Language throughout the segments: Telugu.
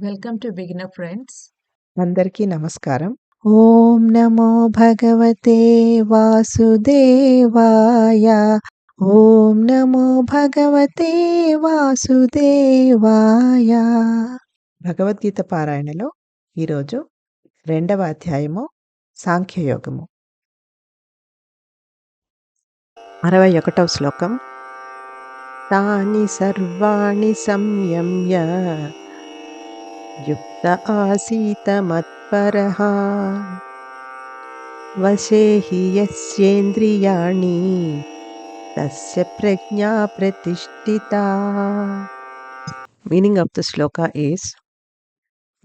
Welcome to beginner friends. అందరికీ నమస్కారం. ఓం నమో భగవతే వాసుదేవాయ. ఓం నమో భగవతే వాసుదేవాయ. భగవద్గీత పారాయణలో ఈరోజు 2వ అధ్యాయము సాంఖ్యయోగము. 61వ శ్లోకం. తాని సర్వాణి సంయమ్య యుక్త ఆసీత మత్పరః వశే హి యస్యేంద్రియాణి తస్య ప్రజ్ఞా ప్రతిష్ఠితా. Meaning of the sloka is,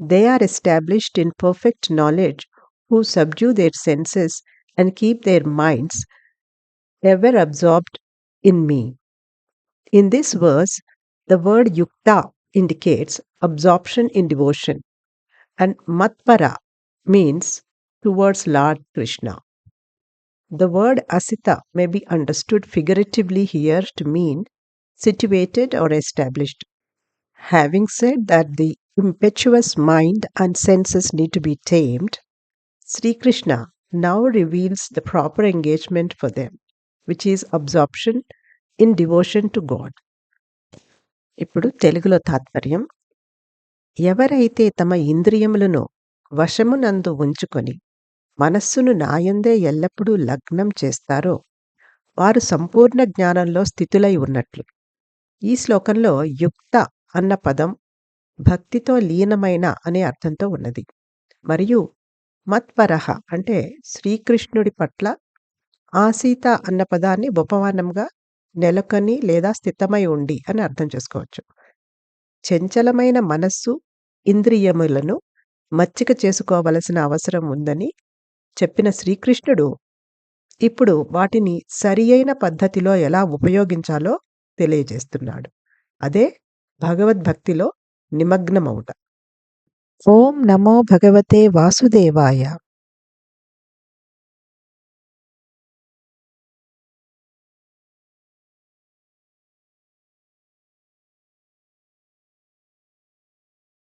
they are established in perfect knowledge who subdue their senses and keep their minds ever absorbed in me. In this verse, the word yukta indicates absorption in devotion, and matpara means towards Lord Krishna. The word asita may be understood figuratively here to mean situated or established. Having said that the impetuous mind and senses need to be tamed, Sri Krishna now reveals the proper engagement for them, which is absorption in devotion to God. ఇప్పుడు తెలుగులో తాత్పర్యం. ఎవరైతే తమ ఇంద్రియములను వశమునందు ఉంచుకొని మనస్సును నాయందే ఎల్లప్పుడూ లగ్నం చేస్తారో వారు సంపూర్ణ జ్ఞానంలో స్థితులై ఉన్నట్లు. ఈ శ్లోకంలో యుక్త అన్న పదం భక్తితో లీనమైన అనే అర్థంతో ఉన్నది. మరియు మత్పరహ అంటే శ్రీకృష్ణుడి పట్ల ఆసీత అన్న పదాన్ని ఉపమానంగా నెలకొని లేదా స్థితమై ఉండి అని అర్థం చేసుకోవచ్చు. చంచలమైన మనస్సు ఇంద్రియములను మచ్చిక చేసుకోవలసిన అవసరం ఉందని చెప్పిన శ్రీకృష్ణుడు ఇప్పుడు వాటిని సరి అయిన పద్ధతిలో ఎలా ఉపయోగించాలో తెలియజేస్తున్నాడు. అదే భగవద్భక్తిలో నిమగ్నమవుట. ఓం నమో భగవతే వాసుదేవాయ.